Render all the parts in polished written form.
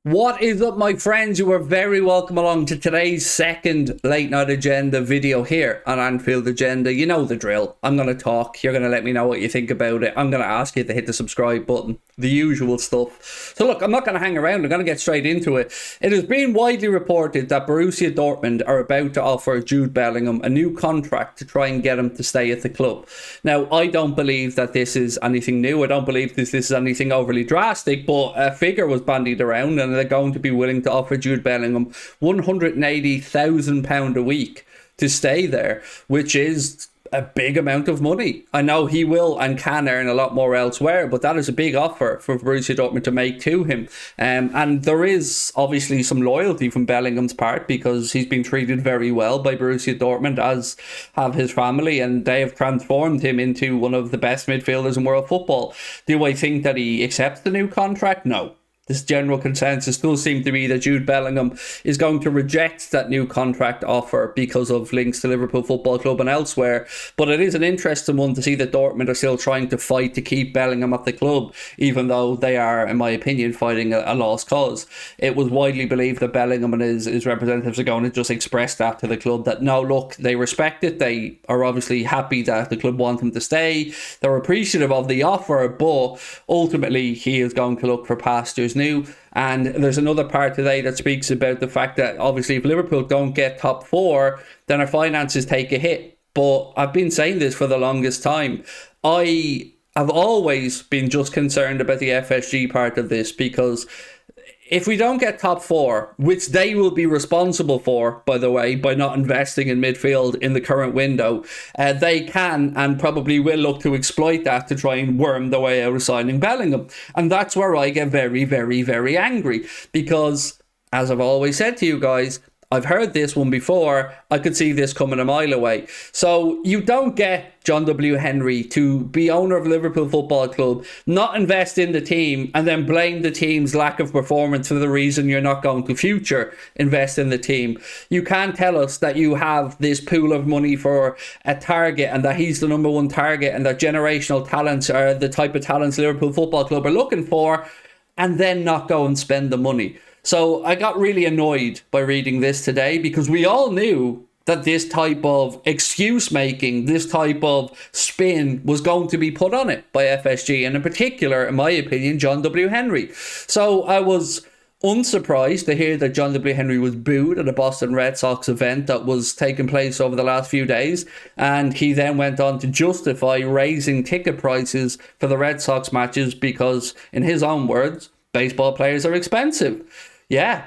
What is up, my friends? You are very welcome along to today's second Late Night Agenda video here on Anfield Agenda. You know the drill. I'm going to talk. You're going to let me know what you think about it. I'm going to ask you to hit the subscribe button. The usual stuff. So look, I'm not going to hang around. I'm going to get straight into it. It has been widely reported that Borussia Dortmund are about to offer Jude Bellingham a new contract to try and get him to stay at the club. Now, I don't believe that this is anything new. I don't believe this is anything overly drastic, but a figure was bandied around and they're going to be willing to offer Jude Bellingham £180,000 a week to stay there, which is a big amount of money. I know he will and can earn a lot more elsewhere, but that is a big offer for Borussia Dortmund to make to him. And there is obviously some loyalty from Bellingham's part because he's been treated very well by Borussia Dortmund, as have his family, and they have transformed him into one of the best midfielders in world football. Do I think that he accepts the new contract? No. This general consensus does seem to be that Jude Bellingham is going to reject that new contract offer because of links to Liverpool Football Club and elsewhere. But it is an interesting one to see that Dortmund are still trying to fight to keep Bellingham at the club, even though they are, in my opinion, fighting a lost cause. It was widely believed that Bellingham and his representatives are going to just express that to the club, that no, look, they respect it. They are obviously happy that the club want him to stay. They're appreciative of the offer, but ultimately he is going to look for pastures new. And there's another part today that speaks about the fact that obviously if Liverpool don't get top four, then our finances take a hit. But I've been saying this for the longest time. I have always been just concerned about the FSG part of this, because if we don't get top four, which they will be responsible for, by the way, by not investing in midfield in the current window, they can and probably will look to exploit that to try and worm their way out of signing Bellingham. And that's where I get very, very, very angry, because, as I've always said to you guys, I've heard this one before. I could see this coming a mile away. So you don't get John W. Henry to be owner of Liverpool Football Club, not invest in the team, and then blame the team's lack of performance for the reason you're not going to future invest in the team. You can't tell us that you have this pool of money for a target and that he's the number one target and that generational talents are the type of talents Liverpool Football Club are looking for, and then not go and spend the money. So I got really annoyed by reading this today, because we all knew that this type of excuse making, this type of spin was going to be put on it by FSG, and in particular, in my opinion, John W. Henry. So I was unsurprised to hear that John W. Henry was booed at a Boston Red Sox event that was taking place over the last few days, and he then went on to justify raising ticket prices for the Red Sox matches because, in his own words, baseball players are expensive. Yeah,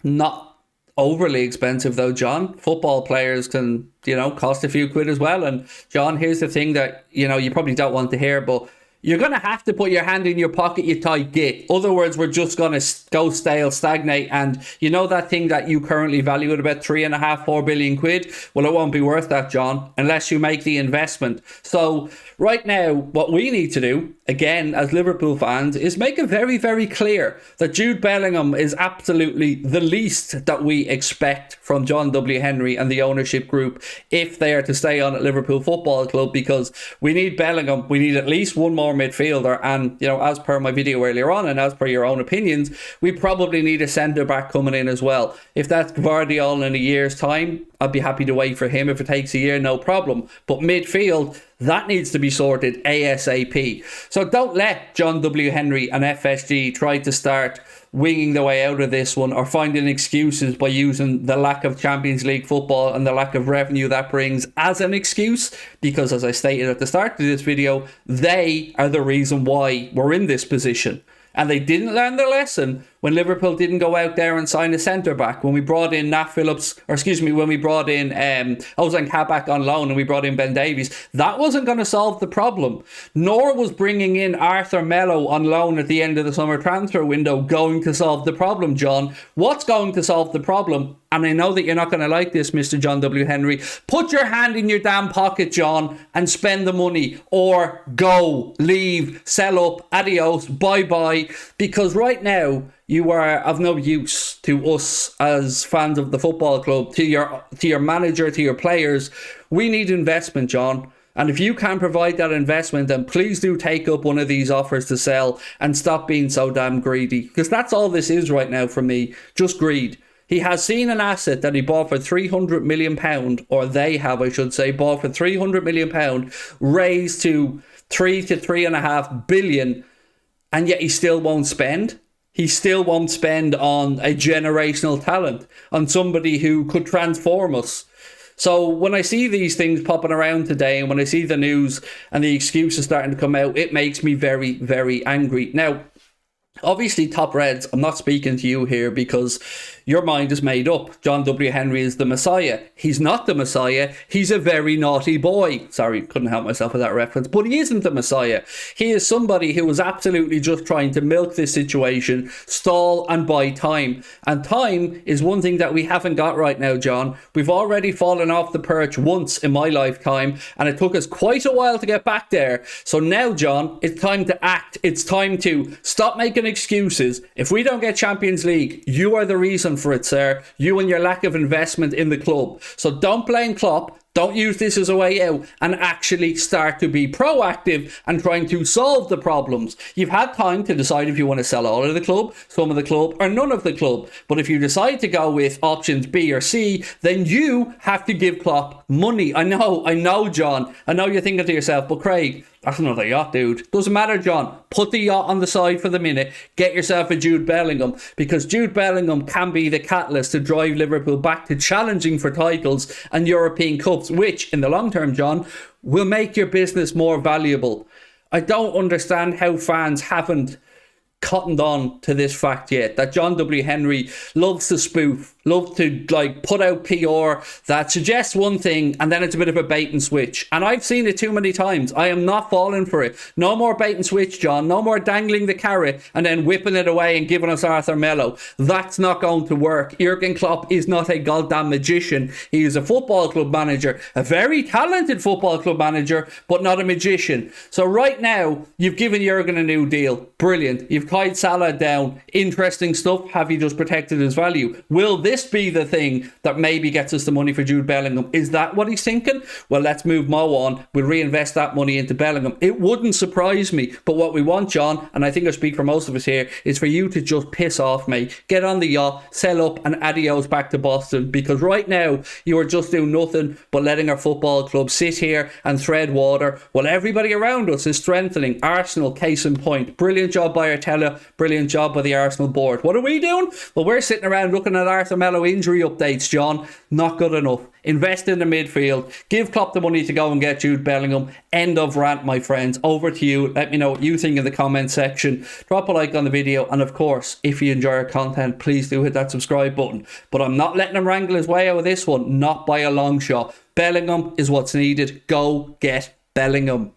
not overly expensive though, John. Football players can, cost a few quid as well. And John, here's the thing that, you probably don't want to hear, but you're going to have to put your hand in your pocket, you tight git. Other words, we're just going to go stale, stagnate. And you know that thing that you currently value at about 3.5-4 billion quid? Well, it won't be worth that, John, unless you make the investment. So right now, what we need to do, again, as Liverpool fans, is make it very, very clear that Jude Bellingham is absolutely the least that we expect from John W. Henry and the ownership group if they are to stay on at Liverpool Football Club, because we need Bellingham. We need at least one more midfielder, and as per my video earlier on and as per your own opinions, we probably need a centre back coming in as well. If that's Gvardiol in a year's time, I'd be happy to wait for him. If it takes a year, no problem. But midfield, that needs to be sorted ASAP. So don't let John W. Henry and FSG try to start winging the way out of this one or finding excuses by using the lack of Champions League football and the lack of revenue that brings as an excuse, because as I stated at the start of this video, they are the reason why we're in this position. And they didn't learn their lesson when Liverpool didn't go out there and sign a centre-back. When we brought in when we brought in Ozan Kabak on loan and we brought in Ben Davies, that wasn't going to solve the problem. Nor was bringing in Arthur Melo on loan at the end of the summer transfer window going to solve the problem, John. What's going to solve the problem? And I know that you're not going to like this, Mr. John W. Henry. Put your hand in your damn pocket, John, and spend the money. Or go, leave, sell up, adios, bye-bye. Because right now, you are of no use to us as fans of the football club, to your manager, to your players. We need investment, John. And if you can provide that investment, then please do take up one of these offers to sell and stop being so damn greedy. Because that's all this is right now for me. Just greed. He has seen an asset that he bought for £300 million, or they have, I should say, bought for £300 million, raised to 3 to 3.5 billion, and yet he still won't spend. He still won't spend on a generational talent, on somebody who could transform us. So when I see these things popping around today, and when I see the news and the excuses starting to come out, it makes me very, very angry. Now, obviously, Top Reds, I'm not speaking to you here because your mind is made up. John W. Henry is the Messiah. He's not the Messiah. He's a very naughty boy. Sorry, couldn't help myself with that reference. But he isn't the Messiah. He is somebody who was absolutely just trying to milk this situation, stall and buy time. And time is one thing that we haven't got right now, John. We've already fallen off the perch once in my lifetime, and it took us quite a while to get back there. So now, John, it's time to act. It's time to stop making excuses. If we don't get Champions League, you are the reason for it, sir. You and your lack of investment in the club. So don't blame Klopp. Don't use this as a way out, and actually start to be proactive and trying to solve the problems. You've had time to decide if you want to sell all of the club, some of the club, or none of the club. But if you decide to go with options B or C, then you have to give Klopp money. I know, John. I know you're thinking to yourself, but Craig, that's another yacht, dude. Doesn't matter, John. Put the yacht on the side for the minute. Get yourself a Jude Bellingham, because Jude Bellingham can be the catalyst to drive Liverpool back to challenging for titles and European Cups, which, in the long term, John, will make your business more valuable. I don't understand how fans haven't cottoned on to this fact yet, that John W. Henry loves to spoof, loves to put out PR that suggests one thing and then it's a bit of a bait and switch. And I've seen it too many times. I am not falling for it. No more bait and switch, John. No more dangling the carrot and then whipping it away and giving us Arthur Melo. That's not going to work. Jurgen Klopp is not a goddamn magician. He is a football club manager, a very talented football club manager, but not a magician. So right now, you've given Jurgen a new deal. Brilliant. You've tied Salah down. Interesting stuff. Have you just protected his value? Will this be the thing that maybe gets us the money for Jude Bellingham? Is that what he's thinking? Well, let's move Mo on. We'll reinvest that money into Bellingham. It wouldn't surprise me. But what we want, John, and I think I speak for most of us here, is for you to just piss off, mate. Get on the yacht, sell up, and adios back to Boston. Because right now, you are just doing nothing but letting our football club sit here and tread water while everybody around us is strengthening. Arsenal, case in point. Brilliant job by Arteta. Brilliant job by the Arsenal board. What are we doing? Well, we're sitting around looking at Arthur Melo injury updates, John. Not good enough. Invest in the midfield. Give Klopp the money to go and get Jude Bellingham. End of rant, my friends. Over to you. Let me know what you think in the comment section. Drop a like on the video. And of course, if you enjoy our content, please do hit that subscribe button. But I'm not letting him wrangle his way out of this one. Not by a long shot. Bellingham is what's needed. Go get Bellingham.